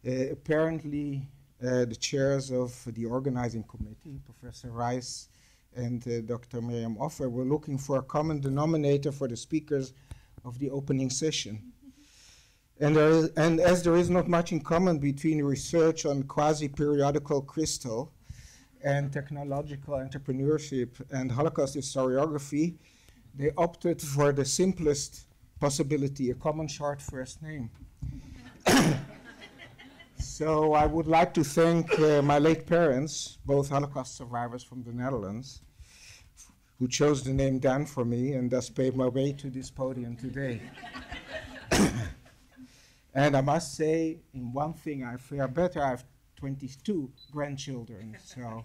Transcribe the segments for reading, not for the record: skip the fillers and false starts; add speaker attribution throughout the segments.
Speaker 1: Apparently, the chairs of the organizing committee, Professor Rice and Dr. Miriam Offer, were looking for a common denominator for the speakers of the opening session. And as there is not much in common between research on quasi-periodical crystal and technological entrepreneurship and Holocaust historiography, they opted for the simplest possibility, a common short first name. So I would like to thank my late parents, both Holocaust survivors from the Netherlands, who chose the name Dan for me and thus paved my way to this podium today. And I must say, in one thing I fare better. I have 22 grandchildren, so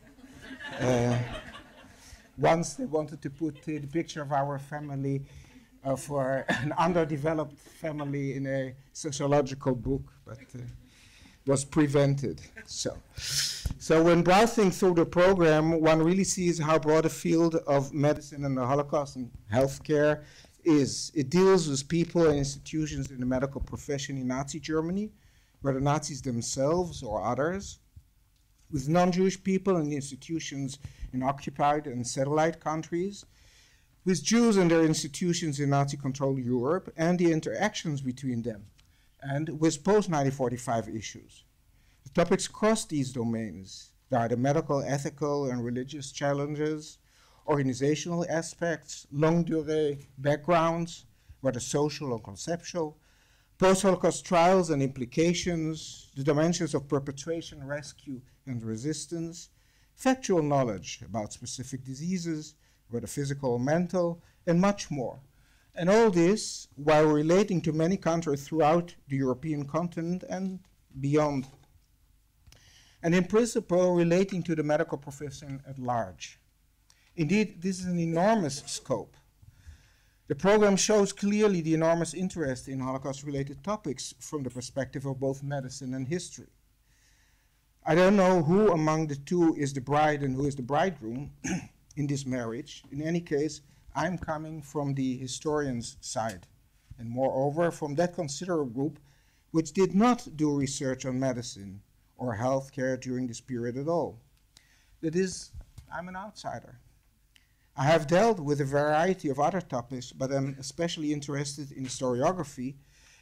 Speaker 1: once they wanted to put the picture of our family for an underdeveloped family in a sociological book, but was prevented. So when browsing through the program, one really sees how broad a field of medicine and the Holocaust and healthcare is. It deals with people and institutions in the medical profession in Nazi Germany, whether Nazis themselves or others, with non-Jewish people and institutions in occupied and satellite countries, with Jews and their institutions in Nazi-controlled Europe, and the interactions between them, and with post-1945 issues. The topics cross these domains. There are the medical, ethical, and religious challenges, organizational aspects, longue durée backgrounds, whether social or conceptual, post-Holocaust trials and implications, the dimensions of perpetration, rescue, and resistance, factual knowledge about specific diseases, whether physical or mental, and much more. And all this while relating to many countries throughout the European continent and beyond. And in principle, relating to the medical profession at large. Indeed, this is an enormous scope. The program shows clearly the enormous interest in Holocaust-related topics from the perspective of both medicine and history. I don't know who among the two is the bride and who is the bridegroom in this marriage. In any case, I'm coming from the historian's side, and moreover, from that considerable group which did not do research on medicine or healthcare during this period at all. That is, I'm an outsider. I have dealt with a variety of other topics, but I'm especially interested in historiography,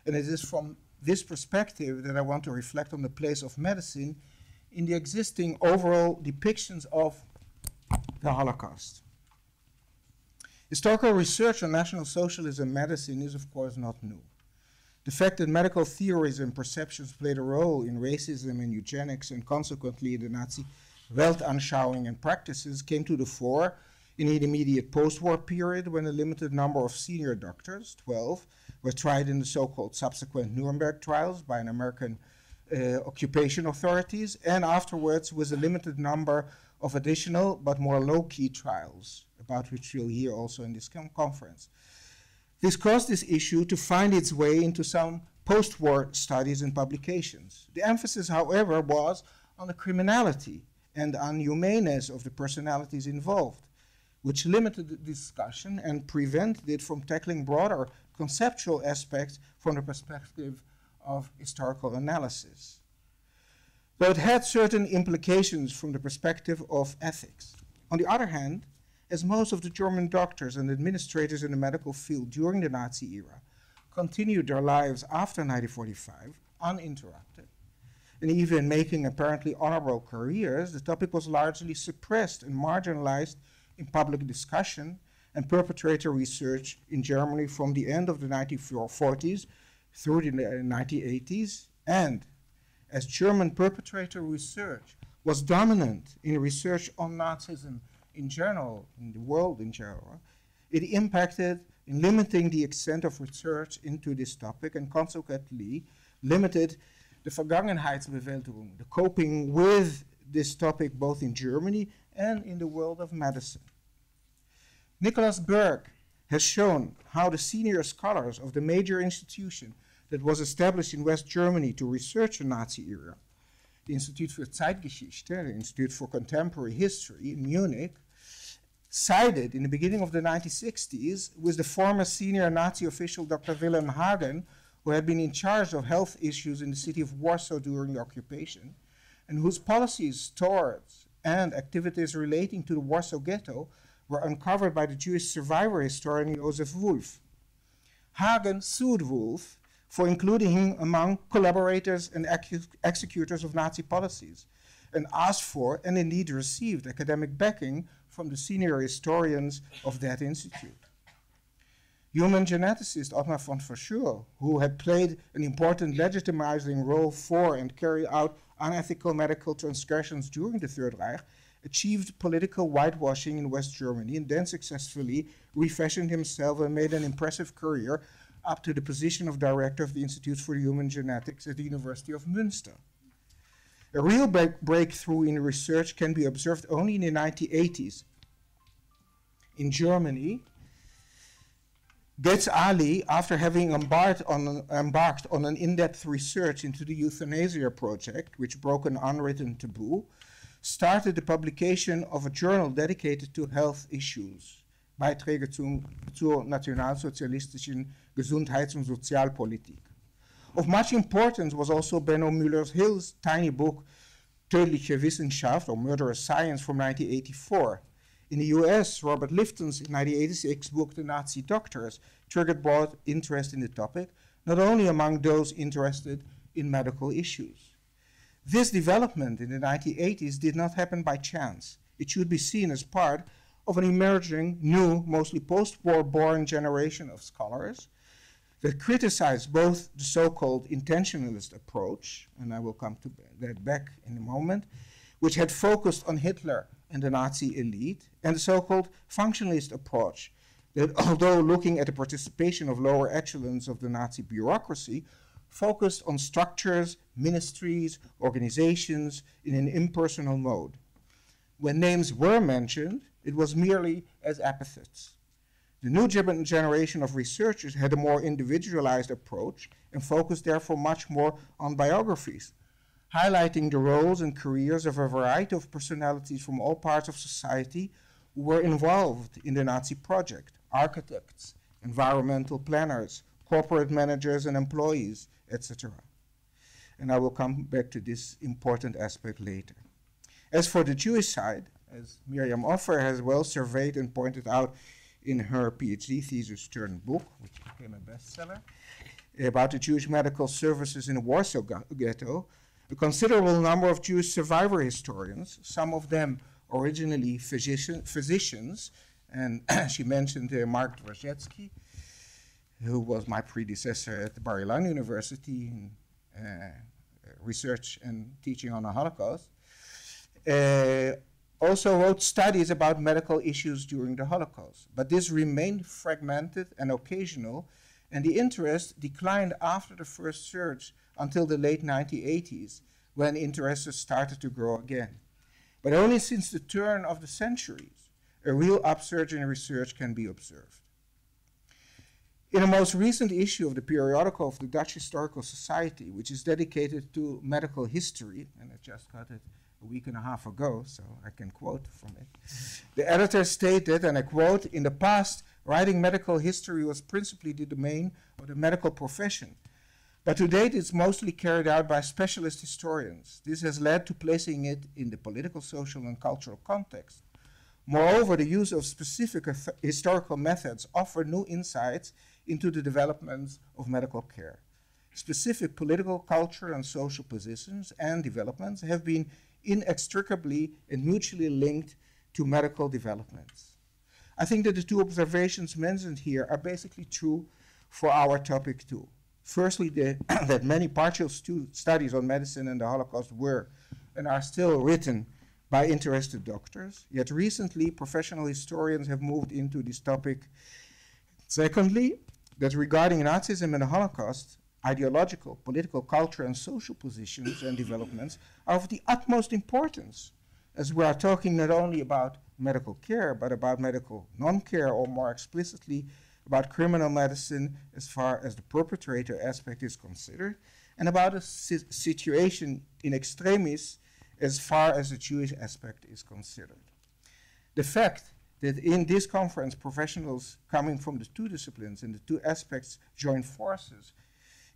Speaker 1: and it is from this perspective that I want to reflect on the place of medicine in the existing overall depictions of the Holocaust. Historical research on National Socialism medicine is, of course, not new. The fact that medical theories and perceptions played a role in racism and eugenics, and consequently in the Nazi Weltanschauung and practices, came to the fore in the immediate post-war period, when a limited number of senior doctors, 12, were tried in the so-called subsequent Nuremberg trials by an American occupation authorities, and afterwards with a limited number of additional but more low-key trials, about which we'll hear also in this conference. This caused this issue to find its way into some post-war studies and publications. The emphasis, however, was on the criminality and unhumaneness of the personalities involved, which limited the discussion and prevented it from tackling broader conceptual aspects from the perspective of historical analysis. Though it had certain implications from the perspective of ethics. On the other hand, as most of the German doctors and administrators in the medical field during the Nazi era continued their lives after 1945 uninterrupted, and even making apparently honorable careers, the topic was largely suppressed and marginalized in public discussion and perpetrator research in Germany from the end of the 1940s through the 1980s, and as German perpetrator research was dominant in research on Nazism in general, in the world in general, it impacted in limiting the extent of research into this topic, and consequently limited the Vergangenheitsbewältigung, the coping with this topic both in Germany and in the world of medicine. Nicholas Berg has shown how the senior scholars of the major institution that was established in West Germany to research the Nazi era, the Institute für Zeitgeschichte, the Institute for Contemporary History in Munich, sided in the beginning of the 1960s with the former senior Nazi official Dr. Wilhelm Hagen who had been in charge of health issues in the city of Warsaw during the occupation, and whose policies towards and activities relating to the Warsaw Ghetto were uncovered by the Jewish survivor historian Josef Wolf. Hagen sued Wolf for including him among collaborators and executors of Nazi policies, and asked for, and indeed received, academic backing from the senior historians of that institute. Human geneticist Ottmar von Verschuur, who had played an important legitimizing role for and carried out unethical medical transgressions during the Third Reich, achieved political whitewashing in West Germany and then successfully refashioned himself and made an impressive career up to the position of director of the Institute for Human Genetics at the University of Münster. A real breakthrough in research can be observed only in the 1980s. In Germany, Getz Ali, after having embarked on an in-depth research into the euthanasia project, which broke an unwritten taboo, started the publication of a journal dedicated to health issues, Beiträge zur nationalsozialistischen Gesundheits- und Sozialpolitik. Of much importance was also Benno Müller-Hill's tiny book, Tödliche Wissenschaft, or Murderous Science, from 1984. In the US, Robert Lifton's 1986 book, The Nazi Doctors, triggered broad interest in the topic, not only among those interested in medical issues. This development in the 1980s did not happen by chance. It should be seen as part of an emerging, new, mostly post-war born generation of scholars that criticized both the so-called intentionalist approach, and I will come to that back in a moment, which had focused on Hitler and the Nazi elite, and the so-called functionalist approach that, although looking at the participation of lower echelons of the Nazi bureaucracy, focused on structures, ministries, organizations in an impersonal mode. When names were mentioned, it was merely as epithets. The new generation of researchers had a more individualized approach and focused therefore much more on biographies, highlighting the roles and careers of a variety of personalities from all parts of society who were involved in the Nazi project: architects, environmental planners, corporate managers and employees, etc. And I will come back to this important aspect later. As for the Jewish side, as Miriam Offer has well surveyed and pointed out in her PhD thesis turned book, which became a bestseller, about the Jewish medical services in the Warsaw Ghetto, a considerable number of Jewish survivor historians, some of them originally physicians, and she mentioned Mark Dvorzetsky, who was my predecessor at the Bar Ilan University in research and teaching on the Holocaust, also wrote studies about medical issues during the Holocaust. But this remained fragmented and occasional, and the interest declined after the first surge until the late 1980s, when interest started to grow again. But only since the turn of the centuries, a real upsurge in research can be observed. In a most recent issue of the periodical of the Dutch Historical Society, which is dedicated to medical history, and I just got it a week and a half ago, so I can quote from it. The editor stated, and I quote, "In the past, writing medical history was principally the domain of the medical profession, but to date it's mostly carried out by specialist historians. This has led to placing it in the political, social, and cultural context. Moreover, the use of specific historical methods offer new insights into the developments of medical care. Specific political, cultural, and social positions and developments have been inextricably and mutually linked to medical developments." I think that the two observations mentioned here are basically true for our topic too. Firstly, that many partial studies on medicine and the Holocaust were and are still written by interested doctors, yet recently professional historians have moved into this topic. Secondly, that regarding Nazism and the Holocaust, ideological, political, cultural, and social positions and developments are of the utmost importance, as we are talking not only about medical care, but about medical non-care, or more explicitly, about criminal medicine as far as the perpetrator aspect is considered, and about a situation in extremis as far as the Jewish aspect is considered. The fact that in this conference professionals coming from the two disciplines and the two aspects join forces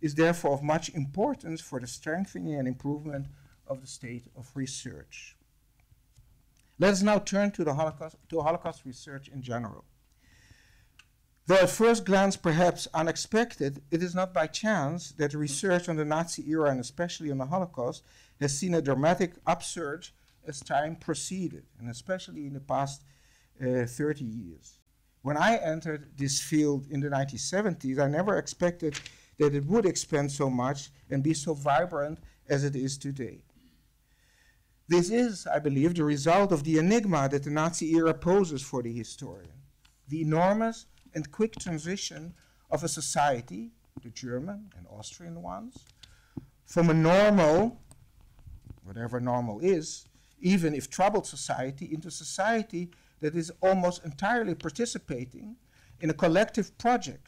Speaker 1: is therefore of much importance for the strengthening and improvement of the state of research. Let us now turn to Holocaust research in general. Though at first glance perhaps unexpected, it is not by chance that research on the Nazi era, and especially on the Holocaust, has seen a dramatic upsurge as time proceeded, and especially in the past 30 years. When I entered this field in the 1970s, I never expected that it would expand so much and be so vibrant as it is today. This is, I believe, the result of the enigma that the Nazi era poses for the historian. The enormous and quick transition of a society, the German and Austrian ones, from a normal, whatever normal is, even if troubled society, into society that is almost entirely participating in a collective project,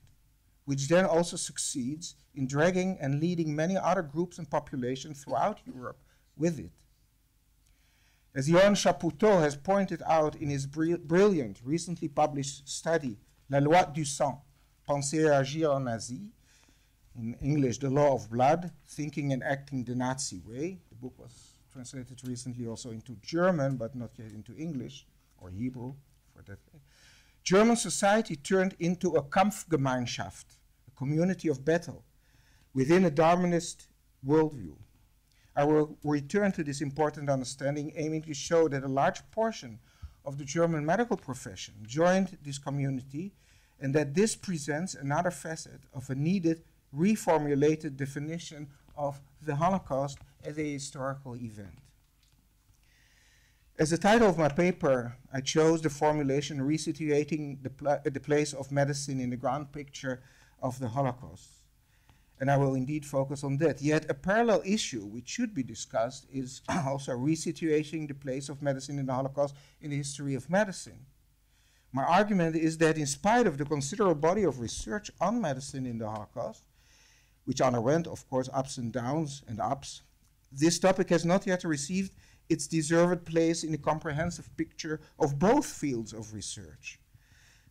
Speaker 1: which then also succeeds in dragging and leading many other groups and populations throughout Europe with it. As Johan Chapoutot has pointed out in his brilliant, recently published study, La loi du sang, penser et agir en Nazi, in English, The Law of Blood, Thinking and Acting the Nazi Way. The book was translated recently also into German, but not yet into English, or Hebrew, for that. German society turned into a Kampfgemeinschaft, a community of battle, within a Darwinist worldview. I will return to this important understanding, aiming to show that a large portion of the German medical profession joined this community, and that this presents another facet of a needed reformulated definition of the Holocaust as a historical event. As the title of my paper, I chose the formulation resituating the place of medicine in the grand picture of the Holocaust. And I will indeed focus on that. Yet a parallel issue which should be discussed is also resituating the place of medicine in the Holocaust in the history of medicine. My argument is that in spite of the considerable body of research on medicine in the Holocaust, which underwent, of course, ups and downs and ups, this topic has not yet received its deserved place in the comprehensive picture of both fields of research.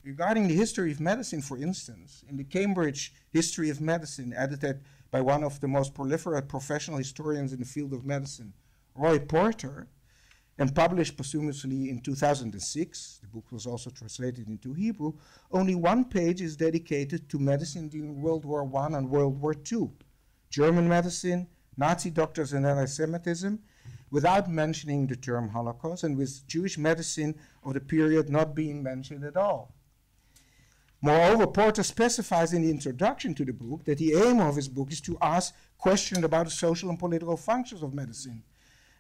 Speaker 1: Regarding the history of medicine, for instance, in the Cambridge History of Medicine, edited by one of the most proliferate professional historians in the field of medicine, Roy Porter, and published posthumously in 2006, the book was also translated into Hebrew, only one page is dedicated to medicine during World War I and World War II, German medicine, Nazi doctors and anti-Semitism, without mentioning the term Holocaust, and with Jewish medicine of the period not being mentioned at all. Moreover, Porter specifies in the introduction to the book that the aim of his book is to ask questions about the social and political functions of medicine.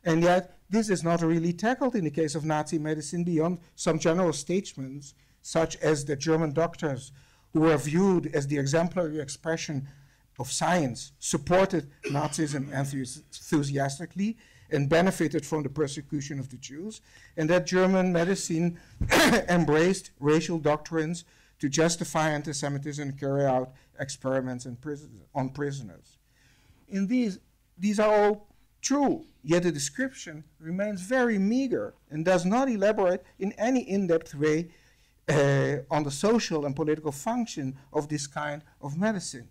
Speaker 1: And yet, this is not really tackled in the case of Nazi medicine beyond some general statements, such as that German doctors, who were viewed as the exemplary expression of science, supported Nazism enthusiastically and benefited from the persecution of the Jews, and that German medicine embraced racial doctrines to justify anti-Semitism and carry out experiments on prisoners. In these are all true, yet the description remains very meager and does not elaborate in any in-depth way on the social and political function of this kind of medicine.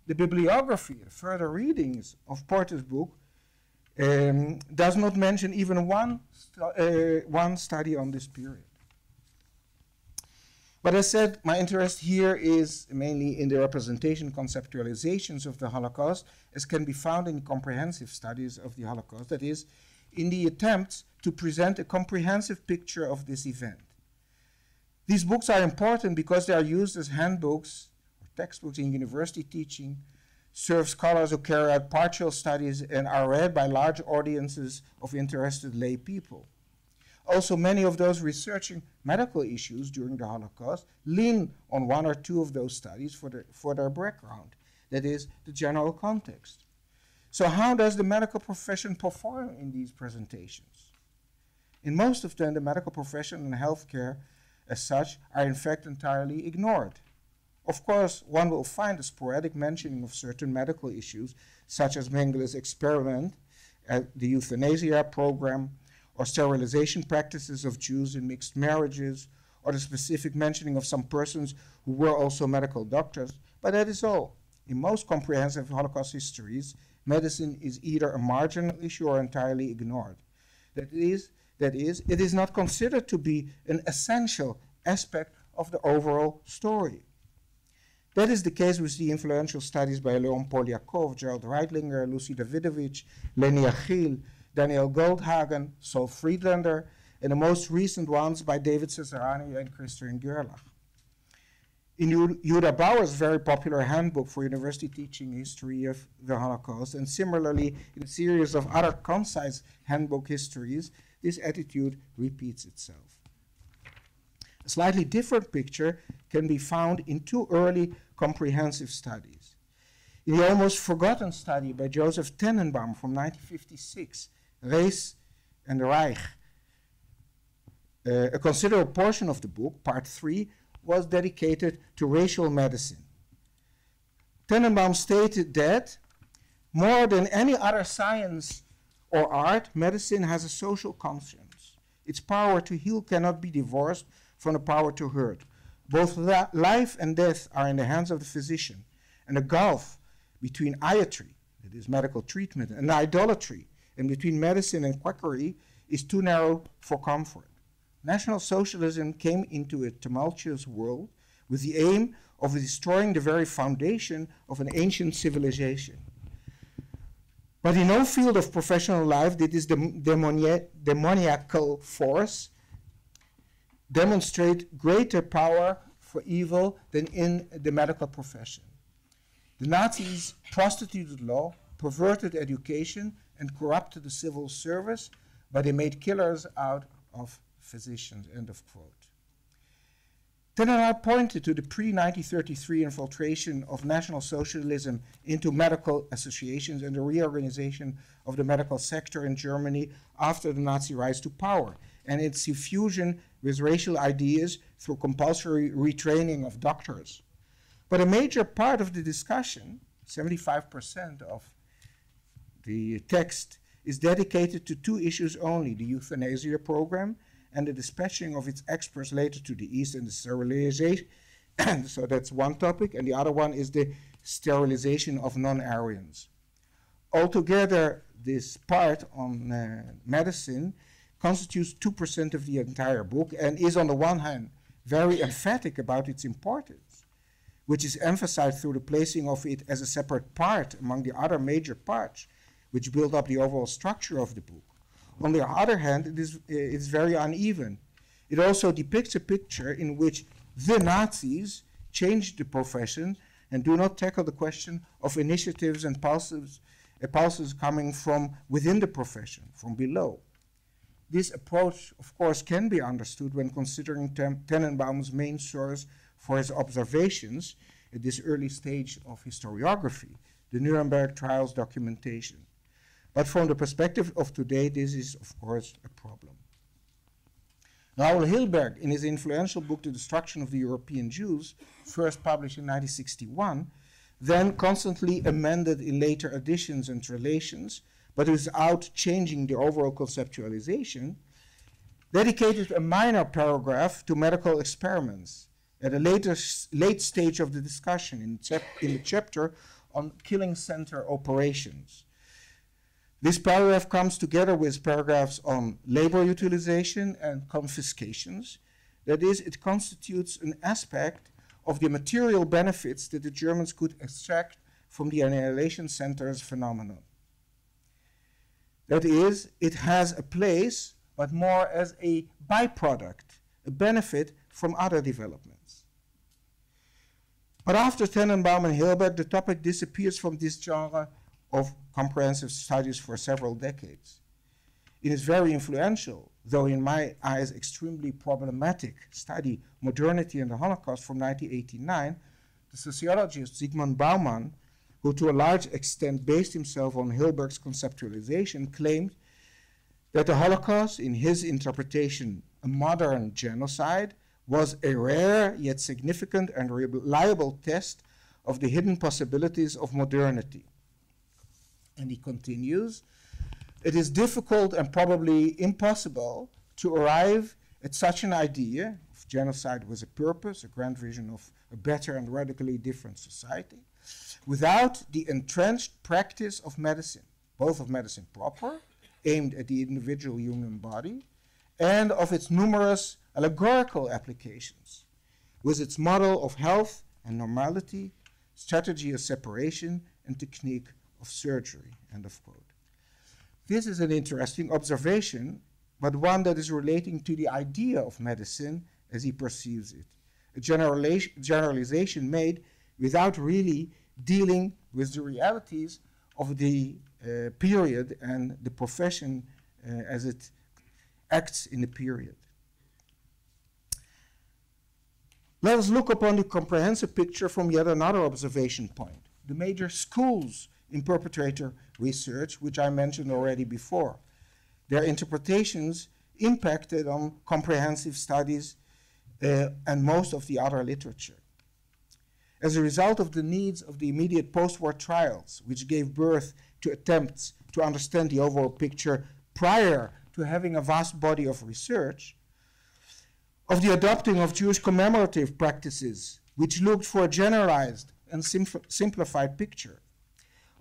Speaker 1: The bibliography, the further readings of Porter's book, does not mention even one study on this period. But as said, my interest here is mainly in the representation conceptualizations of the Holocaust, as can be found in comprehensive studies of the Holocaust, that is, in the attempts to present a comprehensive picture of this event. These books are important because they are used as handbooks or textbooks in university teaching, serve scholars who carry out partial studies, and are read by large audiences of interested lay people. Also, many of those researching medical issues during the Holocaust lean on one or two of those studies for their background, that is, the general context. So how does the medical profession perform in these presentations? In most of them, the medical profession and healthcare as such are in fact entirely ignored. Of course, one will find a sporadic mentioning of certain medical issues, such as Mengele's experiment, the euthanasia program, or sterilization practices of Jews in mixed marriages, or the specific mentioning of some persons who were also medical doctors, but that is all. In most comprehensive Holocaust histories, medicine is either a marginal issue or entirely ignored. That is, it is not considered to be an essential aspect of the overall story. That is the case with the influential studies by Leon Polyakov, Gerald Reitlinger, Lucy Davidovich, Leni Achil, Daniel Goldhagen, Sol Friedlander, and the most recent ones by David Cesarani and Christian Gerlach. In Judah Bauer's very popular handbook for university teaching history of the Holocaust, and similarly in a series of other concise handbook histories, this attitude repeats itself. A slightly different picture can be found in two early comprehensive studies. In the almost forgotten study by Joseph Tenenbaum from 1956, Race and the Reich, a considerable portion of the book, part 3, was dedicated to racial medicine. Tenenbaum stated that more than any other science or art, medicine has a social conscience. Its power to heal cannot be divorced from the power to hurt. Both life and death are in the hands of the physician, and the gulf between iatry, that is medical treatment, and idolatry, and between medicine and quackery is too narrow for comfort. National Socialism came into a tumultuous world with the aim of destroying the very foundation of an ancient civilization. But in no field of professional life did this demoniacal force demonstrate greater power for evil than in the medical profession. The Nazis prostituted law, perverted education, and corrupted the civil service, but they made killers out of physicians, end of quote. Tenenbaum pointed to the pre-1933 infiltration of National Socialism into medical associations and the reorganization of the medical sector in Germany after the Nazi rise to power, and its fusion with racial ideas through compulsory retraining of doctors. But a major part of the discussion, 75% of the text, is dedicated to two issues only: the euthanasia program and the dispatching of its experts later to the East and the sterilization. So that's one topic, and the other one is the sterilization of non-Aryans. Altogether, this part on medicine constitutes 2% of the entire book and is, on the one hand, very emphatic about its importance, which is emphasized through the placing of it as a separate part among the other major parts, which build up the overall structure of the book. On the other hand, it's very uneven. It also depicts a picture in which the Nazis changed the profession and do not tackle the question of initiatives and pulses coming from within the profession, from below. This approach, of course, can be understood when considering Tenenbaum's main source for his observations at this early stage of historiography, the Nuremberg trials documentation. But from the perspective of today, this is, of course, a problem. Raoul Hilberg, in his influential book, The Destruction of the European Jews, first published in 1961, then constantly amended in later editions and translations, but without changing the overall conceptualization, dedicated a minor paragraph to medical experiments at a late stage of the discussion in the chapter on killing center operations. This paragraph comes together with paragraphs on labor utilization and confiscations. That is, it constitutes an aspect of the material benefits that the Germans could extract from the annihilation centers phenomenon. That is, it has a place, but more as a byproduct, a benefit from other developments. But after Tenenbaum and Hilberg, the topic disappears from this genre of comprehensive studies for several decades. It is very influential, though in my eyes extremely problematic, study, Modernity and the Holocaust from 1989, the sociologist Zygmunt Bauman, who to a large extent based himself on Hilberg's conceptualization, claimed that the Holocaust, in his interpretation, a modern genocide, was a rare yet significant and reliable test of the hidden possibilities of modernity. And he continues, it is difficult and probably impossible to arrive at such an idea of genocide was a purpose, a grand vision of a better and radically different society, without the entrenched practice of medicine, both of medicine proper, aimed at the individual human body, and of its numerous allegorical applications, with its model of health and normality, strategy of separation, and technique of surgery, end of quote. This is an interesting observation, but one that is relating to the idea of medicine as he perceives it, a generalization made without really dealing with the realities of the period and the profession as it acts in the period. Let us look upon the comprehensive picture from yet another observation point, the major schools in perpetrator research, which I mentioned already before. Their interpretations impacted on comprehensive studies and most of the other literature. As a result of the needs of the immediate post-war trials, which gave birth to attempts to understand the overall picture prior to having a vast body of research, of the adopting of Jewish commemorative practices, which looked for a generalized and simplified picture,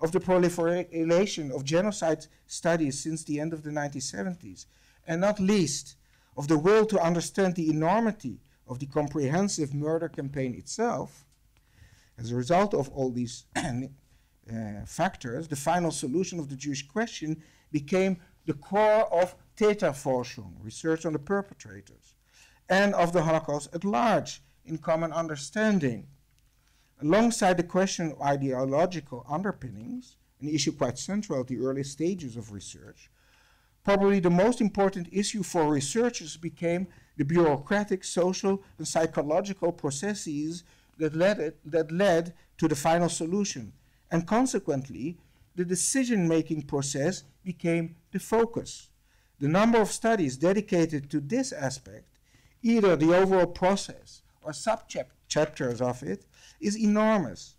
Speaker 1: of the proliferation of genocide studies since the end of the 1970s, and not least of the will to understand the enormity of the comprehensive murder campaign itself. As a result of all these factors, the final solution of the Jewish question became the core of Täterforschung, research on the perpetrators, and of the Holocaust at large, in common understanding. Alongside the question of ideological underpinnings, an issue quite central at the early stages of research, probably the most important issue for researchers became the bureaucratic, social, and psychological processes that led to the final solution. And consequently, the decision-making process became the focus. The number of studies dedicated to this aspect, either the overall process or sub-chapters of it, is enormous.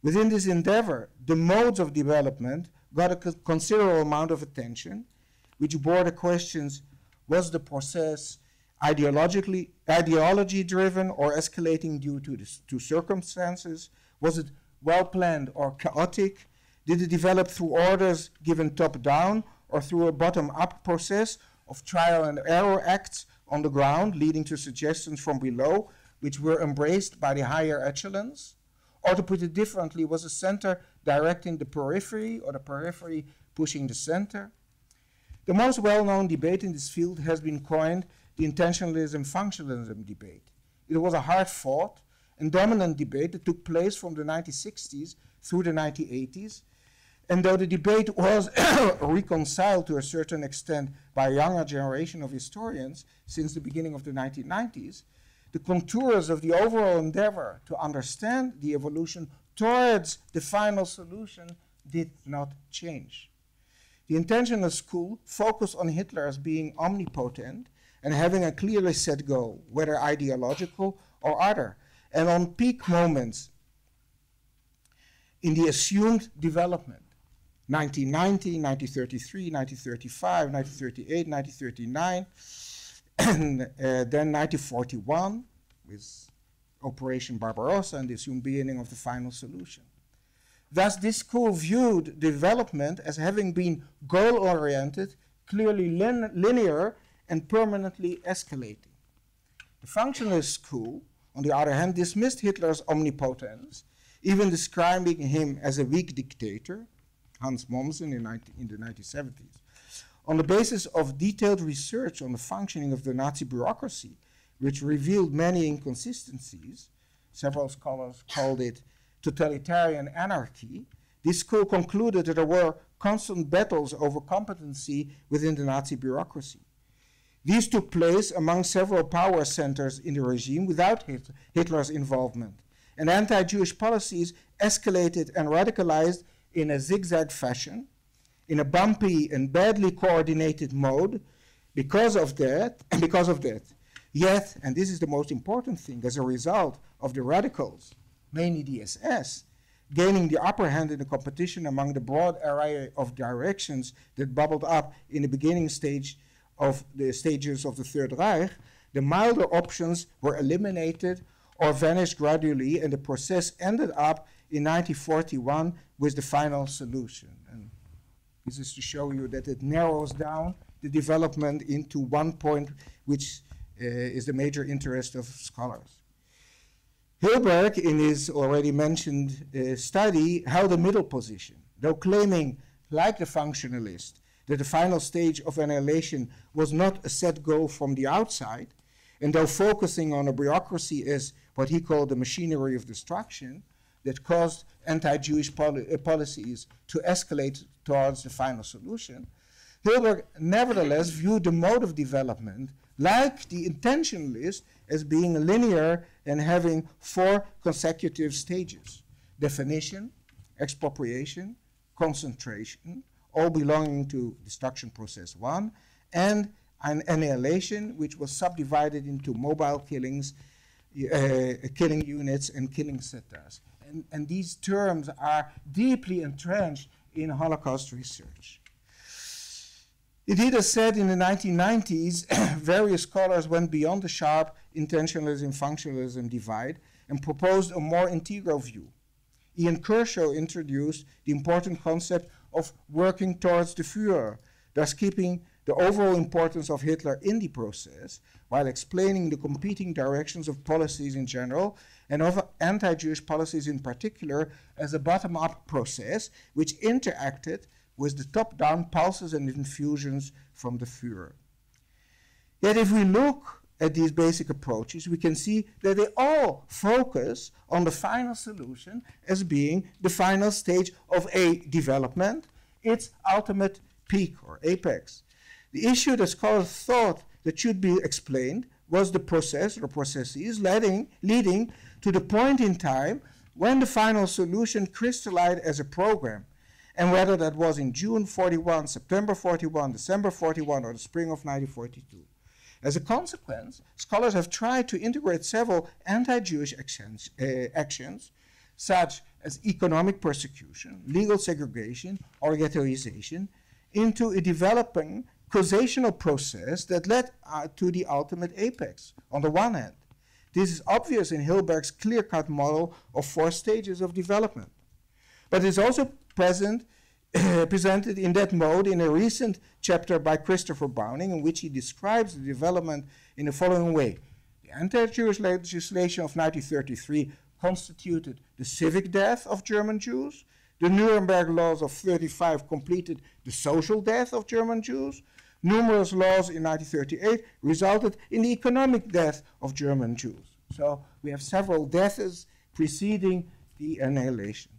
Speaker 1: Within this endeavor, the modes of development got a considerable amount of attention, which bore the questions, was the process ideology-driven or escalating due to circumstances? Was it well-planned or chaotic? Did it develop through orders given top-down or through a bottom-up process of trial and error acts on the ground, leading to suggestions from below, which were embraced by the higher echelons? Or to put it differently, was the center directing the periphery or the periphery pushing the center? The most well-known debate in this field has been coined the intentionalism-functionalism debate. It was a hard-fought and dominant debate that took place from the 1960s through the 1980s. And though the debate was reconciled to a certain extent by a younger generation of historians since the beginning of the 1990s, the contours of the overall endeavor to understand the evolution towards the final solution did not change. The intentional school focused on Hitler as being omnipotent and having a clearly set goal, whether ideological or other, and on peak moments in the assumed development, 1990, 1933, 1935, 1938, 1939, and then 1941 with Operation Barbarossa and the assumed beginning of the final solution. Thus, this school viewed development as having been goal-oriented, clearly linear, and permanently escalating. The functionalist school, on the other hand, dismissed Hitler's omnipotence, even describing him as a weak dictator, Hans Mommsen in the 1970s, on the basis of detailed research on the functioning of the Nazi bureaucracy, which revealed many inconsistencies. Several scholars called it totalitarian anarchy. This school concluded that there were constant battles over competency within the Nazi bureaucracy. These took place among several power centers in the regime without Hitler's involvement, and anti-Jewish policies escalated and radicalized in a zigzag fashion, in a bumpy and badly coordinated mode. Because of that, yet, and this is the most important thing, as a result of the radicals, mainly the SS, gaining the upper hand in the competition among the broad array of directions that bubbled up in the beginning stage of the stages of the Third Reich, the milder options were eliminated or vanished gradually, and the process ended up in 1941 with the final solution. And this is to show you that it narrows down the development into one point, which is the major interest of scholars. Hilberg, in his already mentioned study, held a middle position, though claiming, like the functionalist, that the final stage of annihilation was not a set goal from the outside, and though focusing on a bureaucracy as what he called the machinery of destruction that caused anti-Jewish policies to escalate towards the final solution, Hilberg nevertheless viewed the mode of development, like the intentionalist, as being linear and having 4 consecutive stages: definition, expropriation, concentration, all belonging to destruction process 1, and an annihilation, which was subdivided into mobile killings, killing units, and killing centers. And these terms are deeply entrenched in Holocaust research. Indeed, as said in the 1990s, various scholars went beyond the sharp intentionalism-functionalism divide and proposed a more integral view. Ian Kershaw introduced the important concept of working towards the Führer, thus keeping the overall importance of Hitler in the process, while explaining the competing directions of policies in general and of anti-Jewish policies in particular as a bottom-up process which interacted with the top-down pulses and infusions from the Führer. Yet if we look at these basic approaches, we can see that they all focus on the final solution as being the final stage of a development, its ultimate peak or apex. The issue that scholars thought that should be explained was the process or processes leading to the point in time when the final solution crystallized as a program, and whether that was in June 41, September 41, December 41, or the spring of 1942. As a consequence, scholars have tried to integrate several anti-Jewish actions, such as economic persecution, legal segregation, or ghettoization, into a developing causational process that led to the ultimate apex, on the one hand. This is obvious in Hilberg's clear-cut model of 4 stages of development. But it is also presented in that mode in a recent chapter by Christopher Browning, in which he describes the development in the following way. The anti-Jewish legislation of 1933 constituted the civic death of German Jews. The Nuremberg laws of 1935 completed the social death of German Jews. Numerous laws in 1938 resulted in the economic death of German Jews. So we have several deaths preceding the annihilation.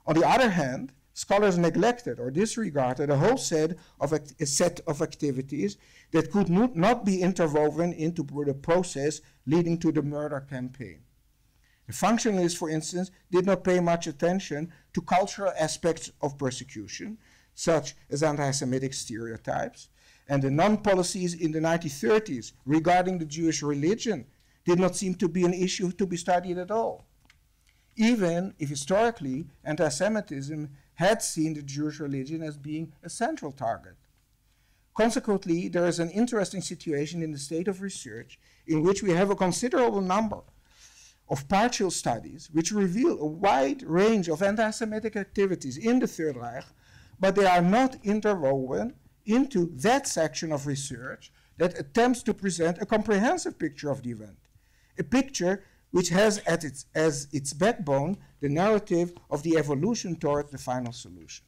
Speaker 1: On the other hand, scholars neglected or disregarded a whole set of activities that could not be interwoven into the process leading to the murder campaign. The functionalists, for instance, did not pay much attention to cultural aspects of persecution, such as anti-Semitic stereotypes, and the non-policies in the 1930s regarding the Jewish religion did not seem to be an issue to be studied at all, even if historically anti-Semitism had seen the Jewish religion as being a central target. Consequently, there is an interesting situation in the state of research in which we have a considerable number of partial studies which reveal a wide range of anti-Semitic activities in the Third Reich, but they are not interwoven into that section of research that attempts to present a comprehensive picture of the event, a picture which has as its backbone the narrative of the evolution towards the final solution.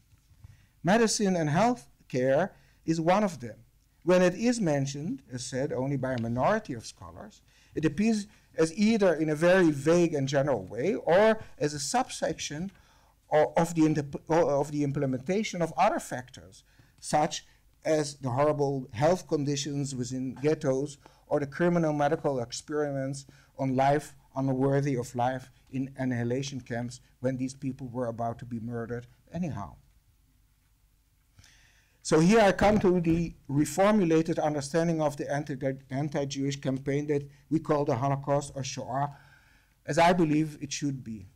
Speaker 1: Medicine and health care is one of them. When it is mentioned, as said, only by a minority of scholars, it appears as either in a very vague and general way or as a subsection of the implementation of other factors, such as the horrible health conditions within ghettos or the criminal medical experiments on life unworthy of life in annihilation camps when these people were about to be murdered anyhow. So here I come to the reformulated understanding of the anti-Jewish campaign that we call the Holocaust or Shoah, as I believe it should be.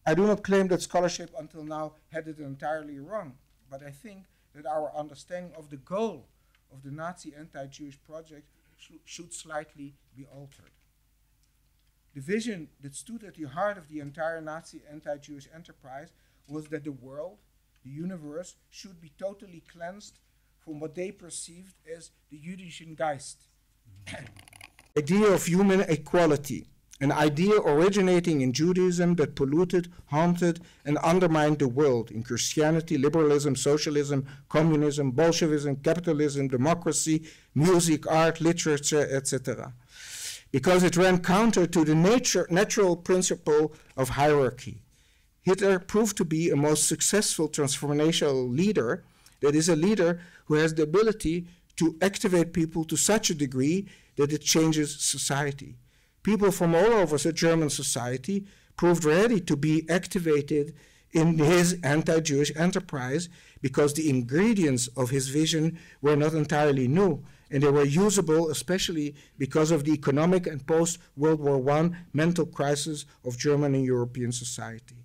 Speaker 1: I do not claim that scholarship until now had it entirely wrong, but I think that our understanding of the goal of the Nazi anti-Jewish project should slightly be altered. The vision that stood at the heart of the entire Nazi anti-Jewish enterprise was that the world, the universe, should be totally cleansed from what they perceived as the Jüdischen Geist, idea of human equality, an idea originating in Judaism that polluted, haunted, and undermined the world in Christianity, liberalism, socialism, communism, Bolshevism, capitalism, democracy, music, art, literature, etc. Because it ran counter to the natural principle of hierarchy. Hitler proved to be a most successful transformational leader, that is, a leader who has the ability to activate people to such a degree that it changes society. People from all over the German society proved ready to be activated in his anti-Jewish enterprise because the ingredients of his vision were not entirely new, and they were usable especially because of the economic and post-World War I mental crisis of German and European society.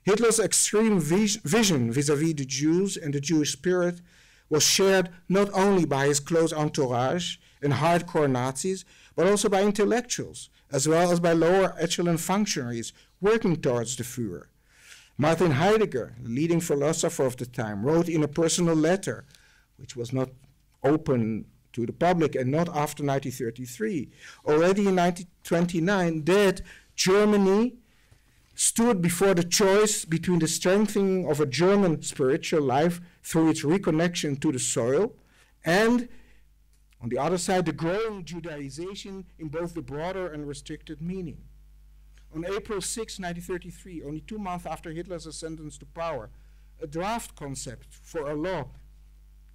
Speaker 1: Hitler's extreme vision vis-à-vis the Jews and the Jewish spirit was shared not only by his close entourage and hardcore Nazis, but also by intellectuals, as well as by lower echelon functionaries working towards the Führer. Martin Heidegger, the leading philosopher of the time, wrote in a personal letter, which was not open to the public and not after 1933, already in 1929, that Germany stood before the choice between the strengthening of a German spiritual life through its reconnection to the soil and, on the other side, the growing Judaization in both the broader and restricted meaning. On April 6, 1933, only 2 months after Hitler's ascendance to power, a draft concept for a law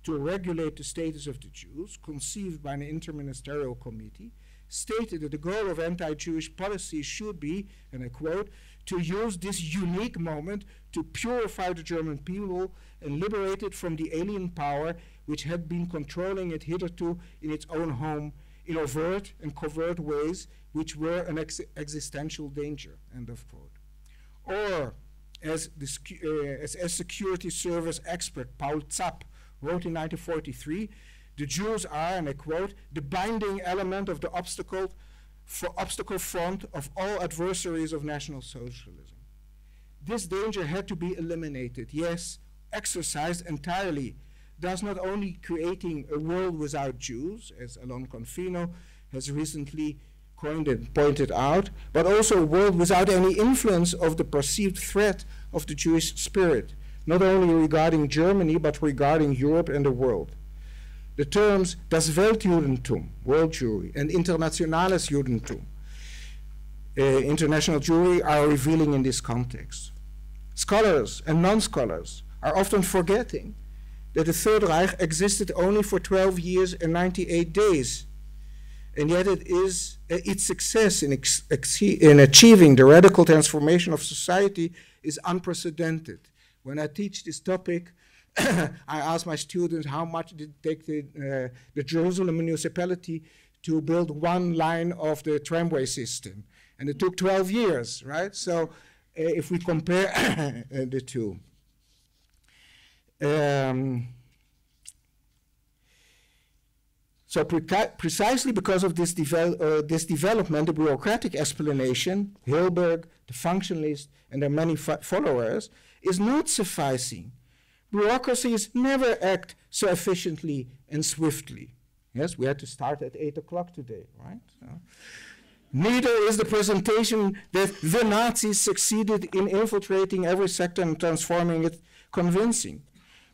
Speaker 1: to regulate the status of the Jews, conceived by an interministerial committee, stated that the goal of anti-Jewish policy should be, and I quote, to use this unique moment to purify the German people and liberate it from the alien power which had been controlling it hitherto in its own home in overt and covert ways which were an existential danger, end of quote. Or, as security service expert Paul Zapp wrote in 1943, the Jews are, and I quote, the binding element of the obstacle front of all adversaries of National Socialism. This danger had to be eliminated, yes, exorcised entirely, thus not only creating a world without Jews, as Alon Confino has recently coined and pointed out, but also a world without any influence of the perceived threat of the Jewish spirit, not only regarding Germany, but regarding Europe and the world. The terms Das Weltjudentum, world Jewry, and Internationales Judentum, international Jewry, are revealing in this context. Scholars and non-scholars are often forgetting that the Third Reich existed only for 12 years and 98 days, and yet its success in achieving the radical transformation of society is unprecedented. When I teach this topic, I ask my students how much did it take the Jerusalem municipality to build one line of the tramway system. And it took 12 years, right? So if we compare the two. So precisely because of this development, the bureaucratic explanation, Hilberg, the functionalist, and their many followers, is not sufficing. Bureaucracies never act so efficiently and swiftly. Yes, we had to start at 8 o'clock today, right? So. Neither is the presentation that the Nazis succeeded in infiltrating every sector and transforming it convincing.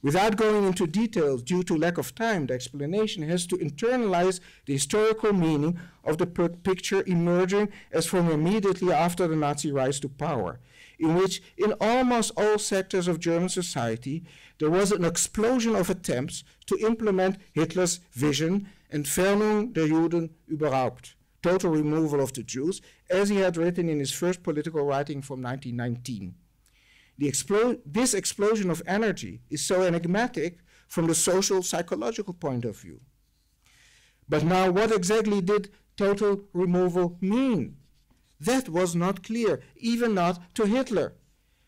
Speaker 1: Without going into details due to lack of time, the explanation has to internalize the historical meaning of the picture emerging as from immediately after the Nazi rise to power, in which in almost all sectors of German society there was an explosion of attempts to implement Hitler's vision Entfernung der Juden überhaupt, total removal of the Jews, as he had written in his first political writing from 1919. This explosion of energy is so enigmatic from the social psychological point of view. But now, what exactly did total removal mean? That was not clear, even not to Hitler,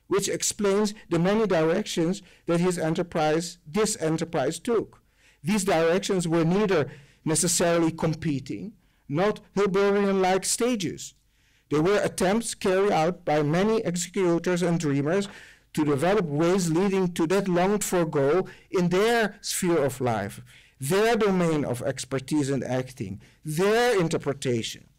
Speaker 1: which explains the many directions that this enterprise took. These directions were neither necessarily competing, not Hilberian-like stages. They were attempts carried out by many executors and dreamers to develop ways leading to that longed-for goal in their sphere of life, their domain of expertise and acting, their interpretation.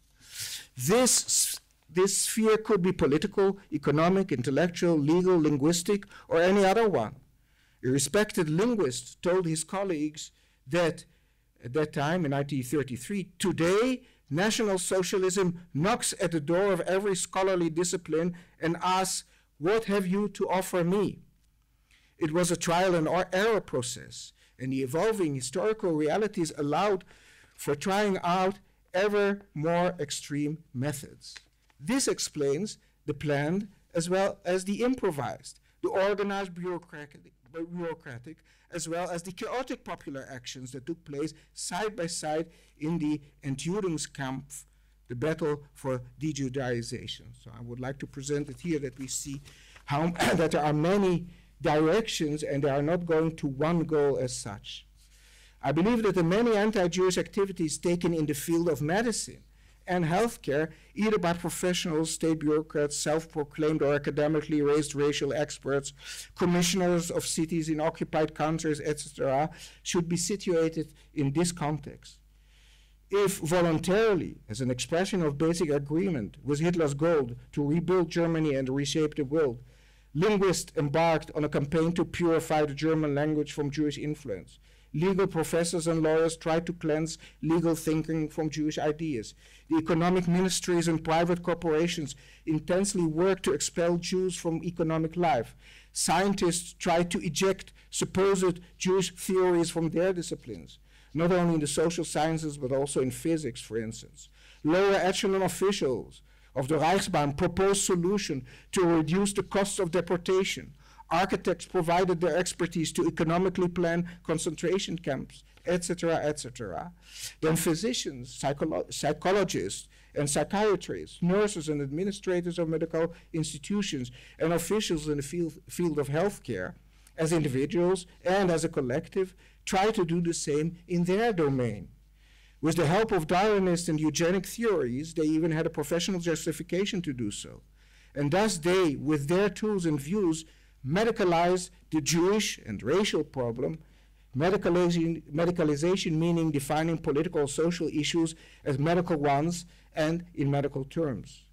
Speaker 1: This sphere could be political, economic, intellectual, legal, linguistic, or any other one. A respected linguist told his colleagues that at that time, in 1933, today, National Socialism knocks at the door of every scholarly discipline and asks, "What have you to offer me?" It was a trial and error process, and the evolving historical realities allowed for trying out ever more extreme methods. This explains the planned as well as the improvised, the organized bureaucratic as well as the chaotic popular actions that took place side by side in the Entjudungskampf, the battle for de-Judaization. So I would like to present it here that we see how that there are many directions and they are not going to one goal as such. I believe that the many anti-Jewish activities taken in the field of medicine and healthcare, either by professionals, state bureaucrats, self-proclaimed or academically raised racial experts, commissioners of cities in occupied countries, etc., should be situated in this context. If voluntarily, as an expression of basic agreement with Hitler's goal to rebuild Germany and reshape the world, linguists embarked on a campaign to purify the German language from Jewish influence. Legal professors and lawyers tried to cleanse legal thinking from Jewish ideas. The economic ministries and private corporations intensely worked to expel Jews from economic life. Scientists tried to eject supposed Jewish theories from their disciplines, not only in the social sciences, but also in physics, for instance. Lower echelon officials of the Reichsbahn proposed solutions to reduce the costs of deportation. Architects provided their expertise to economically plan concentration camps, etc., etc. Then physicians, psychologists, and psychiatrists, nurses and administrators of medical institutions, and officials in the field of healthcare, as individuals and as a collective, try to do the same in their domain. With the help of Darwinist and eugenic theories, they even had a professional justification to do so. And thus they, with their tools and views, medicalized the Jewish and racial problem, medicalization meaning defining political or social issues as medical ones and in medical terms.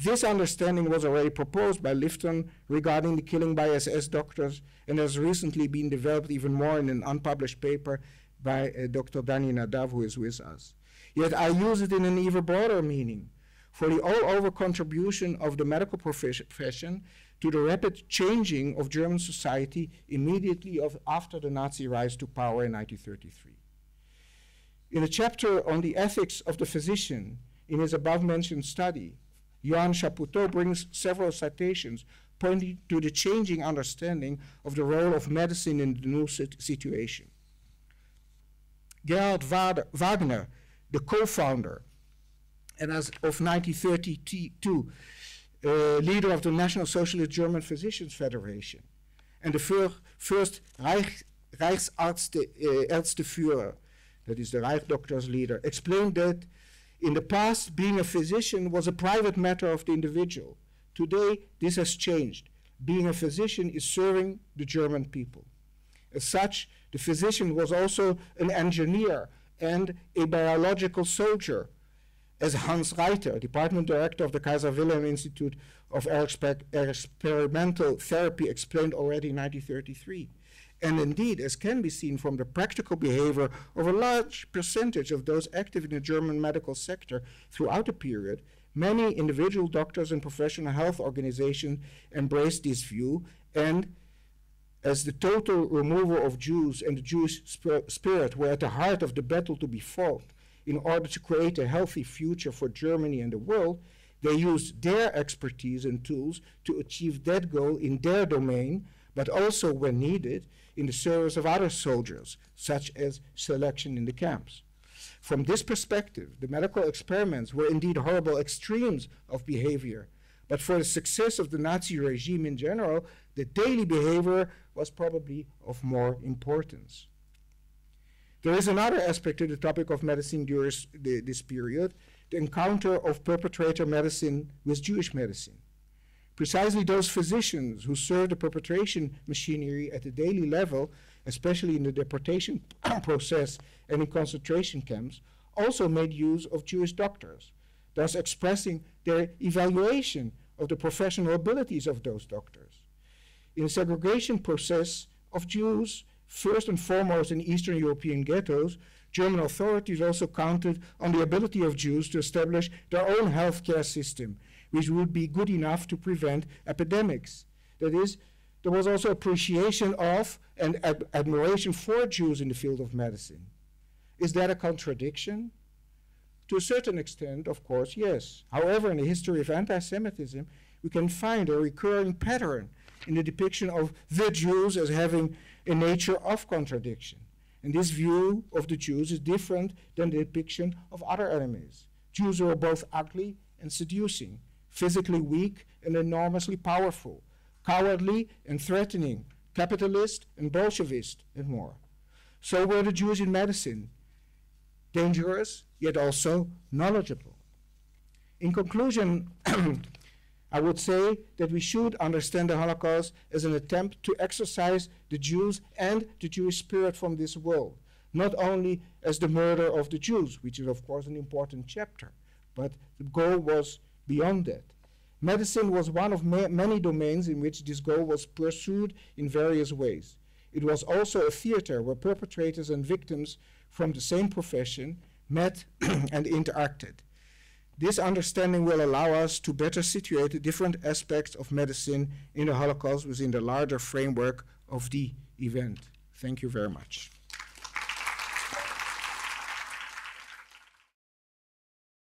Speaker 1: This understanding was already proposed by Lifton regarding the killing by SS doctors and has recently been developed even more in an unpublished paper by Dr. Dani Nadav, who is with us. Yet I use it in an even broader meaning for the all-over contribution of the medical profession to the rapid changing of German society immediately after the Nazi rise to power in 1933. In a chapter on the ethics of the physician in his above-mentioned study, Johann Chapoutot brings several citations pointing to the changing understanding of the role of medicine in the new situation. Gerhard Wagner, the co-founder, and as of 1932, leader of the National Socialist German Physicians Federation, and the first Reichsärzteführer, that is the Reich Doctors leader, explained that in the past, being a physician was a private matter of the individual. Today, this has changed. Being a physician is serving the German people. As such, the physician was also an engineer and a biological soldier, as Hans Reiter, department director of the Kaiser Wilhelm Institute of Experimental Therapy, explained already in 1933. And indeed, as can be seen from the practical behavior of a large percentage of those active in the German medical sector throughout the period, many individual doctors and professional health organizations embraced this view, and as the total removal of Jews and the Jewish spirit were at the heart of the battle to be fought, in order to create a healthy future for Germany and the world, they used their expertise and tools to achieve that goal in their domain, but also, when needed, in the service of other soldiers, such as selection in the camps. From this perspective, the medical experiments were indeed horrible extremes of behavior, but for the success of the Nazi regime in general, the daily behavior was probably of more importance. There is another aspect to the topic of medicine during this period, the encounter of perpetrator medicine with Jewish medicine. Precisely those physicians who serve the perpetration machinery at the daily level, especially in the deportation process and in concentration camps, also made use of Jewish doctors, thus expressing their evaluation of the professional abilities of those doctors. In the segregation process of Jews, first and foremost in Eastern European ghettos, German authorities also counted on the ability of Jews to establish their own healthcare system, which would be good enough to prevent epidemics. That is, there was also appreciation of and admiration for Jews in the field of medicine. Is that a contradiction? To a certain extent, of course, yes. However, in the history of anti-Semitism, we can find a recurring pattern in the depiction of the Jews as having a nature of contradiction. And this view of the Jews is different than the depiction of other enemies. Jews were both ugly and seducing, physically weak and enormously powerful, cowardly and threatening, capitalist and Bolshevist, and more. So were the Jews in medicine, dangerous, yet also knowledgeable. In conclusion, I would say that we should understand the Holocaust as an attempt to exorcise the Jews and the Jewish spirit from this world, not only as the murder of the Jews, which is of course an important chapter, but the goal was beyond that. Medicine was one of many domains in which this goal was pursued in various ways. It was also a theater where perpetrators and victims from the same profession met and interacted. This understanding will allow us to better situate the different aspects of medicine in the Holocaust within the larger framework of the event. Thank you very much.